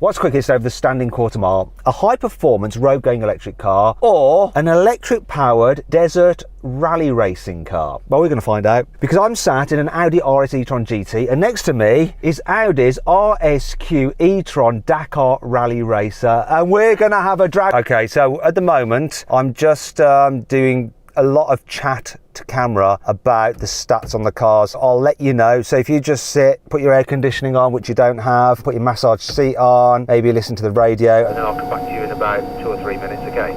What's quickest over the standing quarter mile? A high-performance road-going electric car or an electric-powered desert rally racing car? Well, we're going to find out because I'm sat in an Audi RS e-tron GT and next to me is Audi's RSQ e-tron Dakar Rally Racer and we're going to have a drag. Okay, so at the moment I'm just doing a lot of chat to camera about the stats on the cars. I'll let you know. So if you just sit, put your air conditioning on, which you don't have, put your massage seat on, maybe listen to the radio, and then I'll come back to you in about 2 or 3 minutes, okay?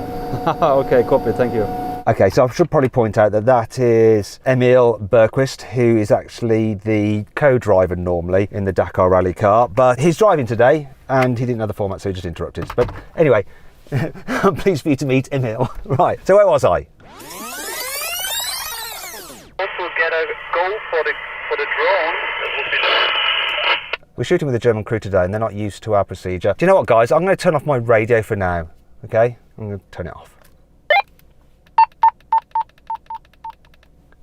Okay, copy, thank you. Okay, so I should probably point out that that is Emil Bergquist, who is actually the co-driver normally in the Dakar Rally car, but he's driving today and he didn't know the format, so he just interrupted us. But anyway, I'm pleased for you to meet Emil. Right, so where was I? Also get a goal for the drone. That would be nice. We're shooting with a German crew today and they're not used to our procedure. Do you know what, guys? I'm going to turn off my radio for now, okay? I'm going to turn it off.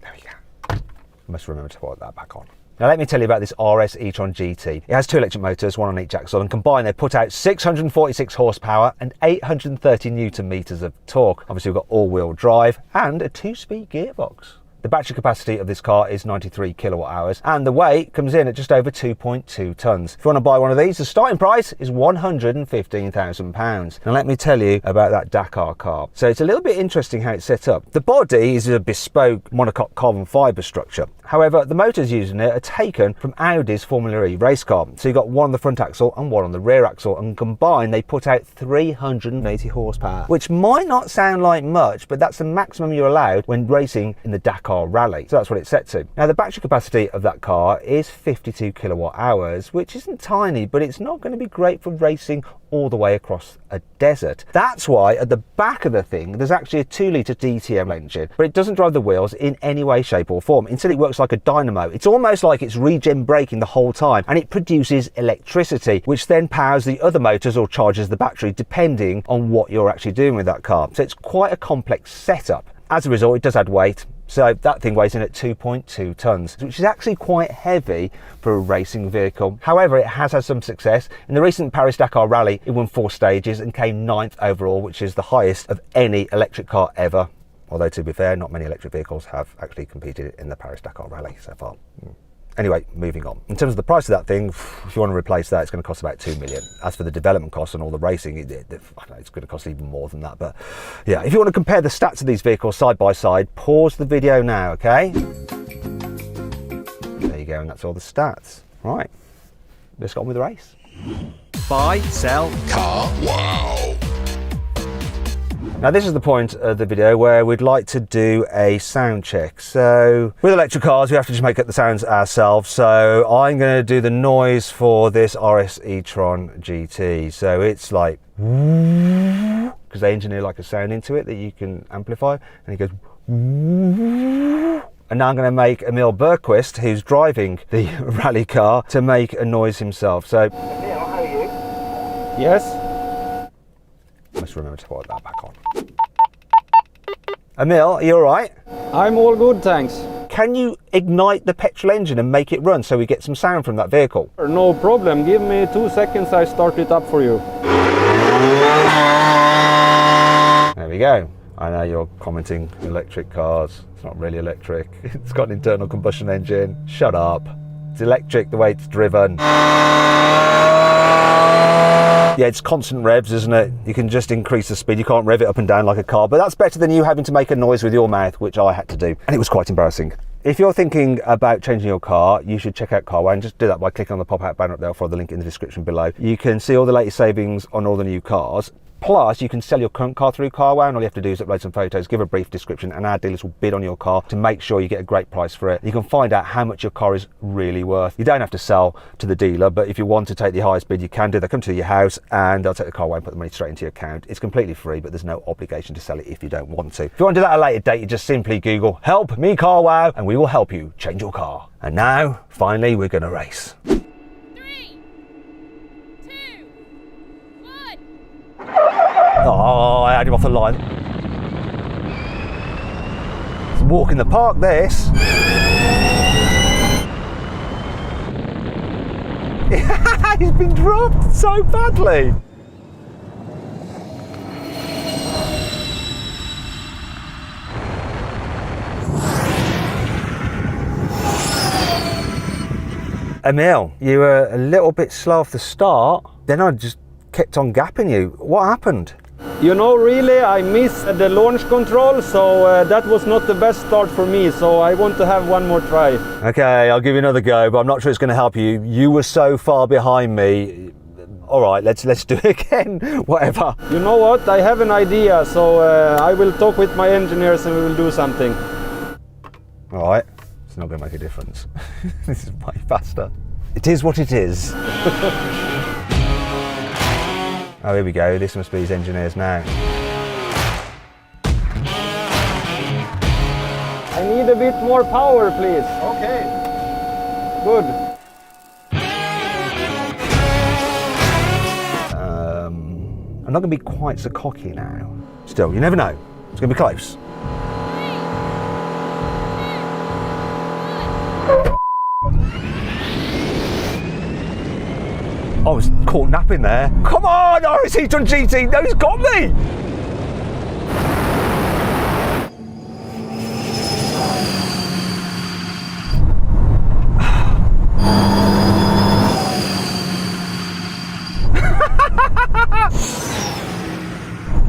There we go. I must remember to put that back on. Now let me tell you about this RS e-tron GT. It has 2 electric motors, one on each axle, and combined they put out 646 horsepower and 830 newton meters of torque. Obviously we've got all-wheel drive and a 2-speed gearbox. The battery capacity of this car is 93 kilowatt hours and the weight comes in at just over 2.2 tons. If you want to buy one of these, the starting price is £115,000. Now let me tell you about that Dakar car. So it's a little bit interesting how it's set up. The body is a bespoke monocoque carbon fibre structure. However, the motors used in it are taken from Audi's Formula E race car. So you've got one on the front axle and one on the rear axle, and combined they put out 380 horsepower, which might not sound like much, but that's the maximum you're allowed when racing in the Dakar Rally. So that's what it's set to. Now the battery capacity of that car is 52 kilowatt hours, which isn't tiny, but it's not going to be great for racing all the way across a desert. That's why at the back of the thing there's actually a 2-litre DTM engine, but it doesn't drive the wheels in any way, shape or form. Instead it works like a dynamo. It's almost like it's regen braking the whole time, and it produces electricity which then powers the other motors or charges the battery depending on what you're actually doing with that car. So it's quite a complex setup. As a result, it does add weight. So that thing weighs in at 2.2 tons, which is actually quite heavy for a racing vehicle. However, it has had some success. In the recent Paris-Dakar Rally, it won 4 stages and came 9th overall, which is the highest of any electric car ever. Although, to be fair, not many electric vehicles have actually competed in the Paris-Dakar Rally so far. Anyway, moving on. In terms of the price of that thing, if you want to replace that, it's going to cost about 2 million. As for the development costs and all the racing, I don't know, it's going to cost even more than that. But yeah, if you want to compare the stats of these vehicles side by side, pause the video now, okay? There you go, and that's all the stats. Right, let's get on with the race. Buy, sell, car, wow. Now this is the point of the video where we'd like to do a sound check. So with electric cars we have to just make up the sounds ourselves, so I'm going to do the noise for this RS e-tron GT. So it's like, because they engineer like a sound into it that you can amplify, and it goes. And now I'm going to make Emil Bergquist, who's driving the rally car, to make a noise himself. So Emil, how are you? Yes? I must remember to put that back on. Emil, are you alright? I'm all good, thanks. Can you ignite the petrol engine and make it run so we get some sound from that vehicle? No problem, give me 2 seconds, I start it up for you. There we go. I know you're commenting electric cars. It's not really electric. It's got an internal combustion engine. Shut up. It's electric the way it's driven. Yeah, it's constant revs, isn't it? You can just increase the speed. You can't rev it up and down like a car, but that's better than you having to make a noise with your mouth, which I had to do. And it was quite embarrassing. If you're thinking about changing your car, you should check out Carwow, and just do that by clicking on the pop-out banner up there, or follow the link in the description below. You can see all the latest savings on all the new cars. Plus, you can sell your current car through Carwow, and all you have to do is upload some photos, give a brief description, and our dealers will bid on your car to make sure you get a great price for it. You can find out how much your car is really worth. You don't have to sell to the dealer, but if you want to take the highest bid, you can do. They come to your house and they'll take the car away and put the money straight into your account. It's completely free, but there's no obligation to sell it if you don't want to. If you want to do that at a later date, you just simply Google "Help me Carwow" and we will help you change your car. And now, finally, we're going to race. 3, 2, 1. Oh, I had him off the line. It's a walk in the park, this. He's been dropped so badly. Emil, you were a little bit slow off the start, then I just kept on gapping you. What happened? You know, really, I missed the launch control, so that was not the best start for me, so I want to have one more try. Okay, I'll give you another go, but I'm not sure it's going to help you. You were so far behind me. All right, let's do it again, whatever. You know what, I have an idea, so I will talk with my engineers and we will do something. All right, it's not going to make a difference. This is way faster. It is what it is. Oh, here we go. This must be his engineers now. I need a bit more power, please. Okay. Good. I'm not going to be quite so cocky now. Still, you never know. It's going to be close. I was caught napping there. Come on, RS e-tron GT. No, he's got me.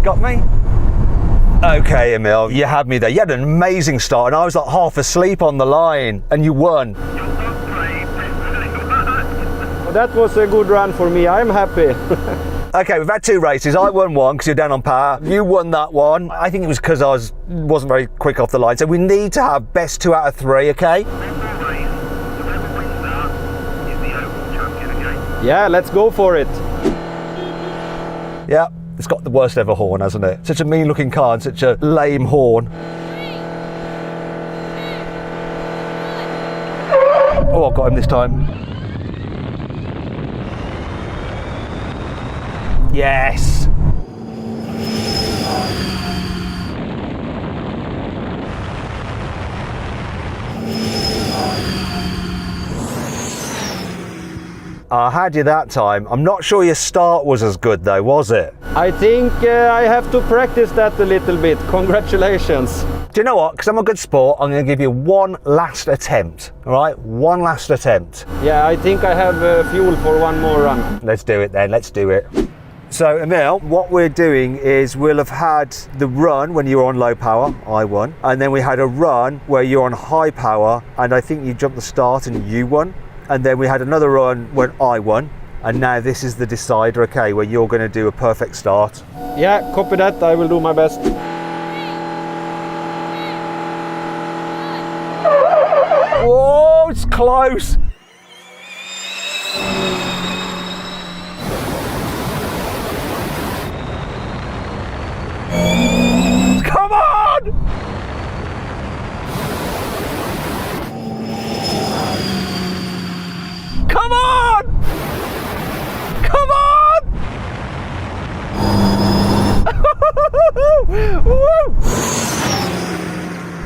Got me? Okay, Emil, you had me there. You had an amazing start and I was like half asleep on the line and you won. That was a good run for me. I'm happy. Okay, we've had two races. I won one because you're down on power. You won that one. I think it was because I wasn't very quick off the line. So we need to have best 2 out of 3, okay? Yeah, let's go for it. Yeah, it's got the worst ever horn, hasn't it? Such a mean looking car and such a lame horn. Oh, I've got him this time. Yes. I had you that time. I'm not sure your start was as good though, was it? I think I have to practice that a little bit. Congratulations. Do you know what? Because I'm a good sport, I'm going to give you one last attempt. All right? One last attempt. Yeah, I think I have fuel for one more run. Let's do it then. Let's do it. So Emil, what we're doing is we'll have had the run when you were on low power, I won, and then we had a run where you're on high power and I think you jumped the start and you won, and then we had another run when I won, and now this is the decider, okay, where you're going to do a perfect start. Yeah, copy that, I will do my best. Whoa, it's close! Come on! Come on! Come on! Woo!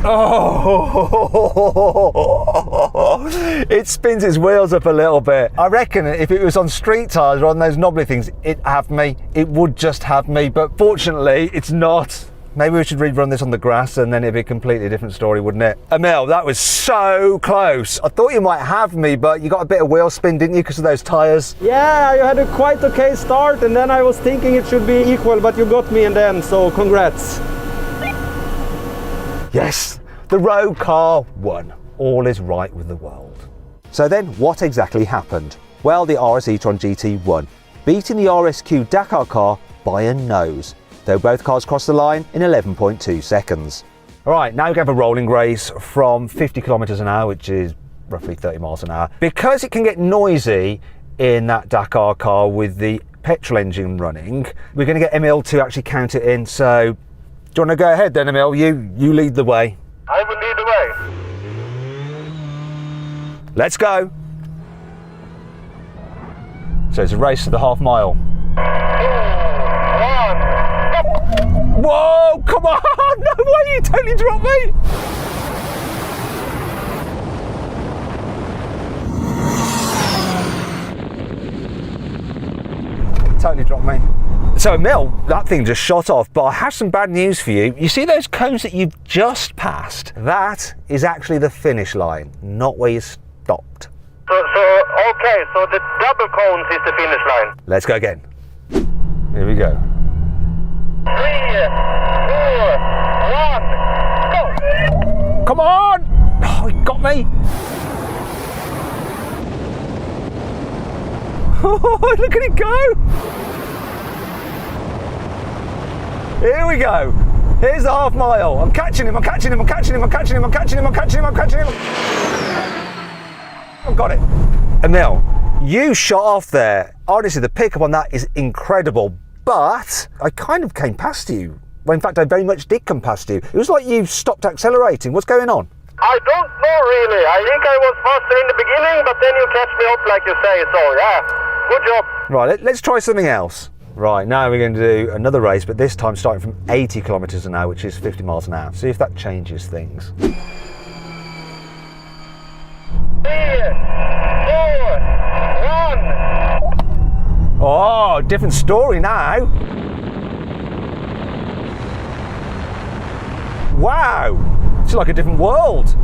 Oh, it spins its wheels up a little bit. I reckon if it was on street tyres or on those knobbly things, it'd have me. It would just have me, but fortunately it's not. Maybe we should rerun this on the grass and then it'd be a completely different story, wouldn't it? Emil, that was so close. I thought you might have me, but you got a bit of wheel spin, didn't you, because of those tyres? Yeah, you had a quite okay start and then I was thinking it should be equal, but you got me in the end, so congrats. Yes, the road car won. All is right with the world. So then, what exactly happened? Well, the RS e-tron GT won, beating the RSQ Dakar car by a nose, though both cars crossed the line in 11.2 seconds. All right, now we have a rolling race from 50 kilometers an hour, which is roughly 30 miles an hour. Because it can get noisy in that Dakar car with the petrol engine running, we're going to get Emil to actually count it in. So, do you want to go ahead then, Emil? You lead the way. I will lead the way. Let's go. So it's a race to the half mile. 2, 1. Whoa, come on! No way, you totally dropped me! totally dropped me. So Emil, that thing just shot off, but I have some bad news for you. You see those cones that you've just passed? That is actually the finish line, not where you stopped. Okay, so the double cones is the finish line. Let's go again. Here we go. 3, 4, 1, go! Come on! Oh, he got me. Oh, look at it go! Here we go. Here's the half mile. I'm catching him, I'm catching him, I'm catching him, I'm catching him, I'm catching him, I'm catching him, I'm catching him. I've got it. Emil, you shot off there. Honestly, the pickup on that is incredible, but I kind of came past you. Well, in fact, I very much did come past you. It was like you stopped accelerating. What's going on? I don't know really. I think I was faster in the beginning, but then you catch me up like you say, so yeah, good job. Right, let's try something else. Right, now we're going to do another race, but this time starting from 80 kilometers an hour, which is 50 miles an hour. See if that changes things. 3, 4, 1. Oh, different story now. Wow, it's like a different world.